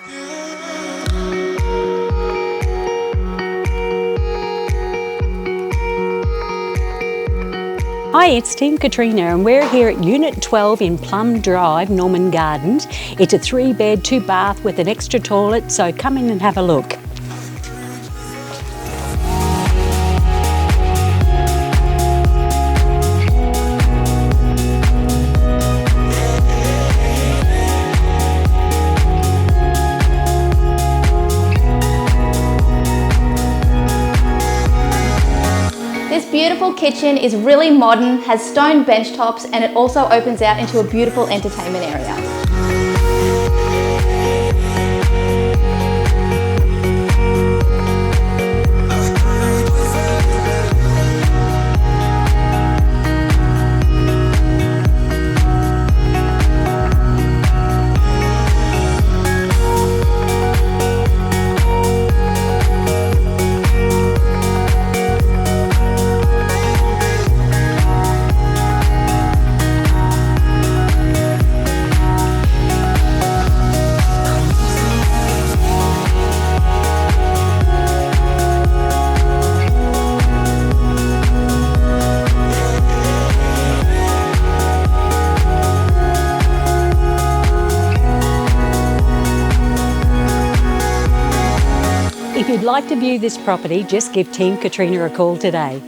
Hi, it's Team Katrina and we're here at Unit 12 in Plumb Drive, Norman Gardens. It's a 3-bed, 2-bath with an extra toilet, so come in and have a look. This beautiful kitchen is really modern, has stone bench tops, and it also opens out into a beautiful entertainment area. If you'd like to view this property, just give Team Katrina a call today.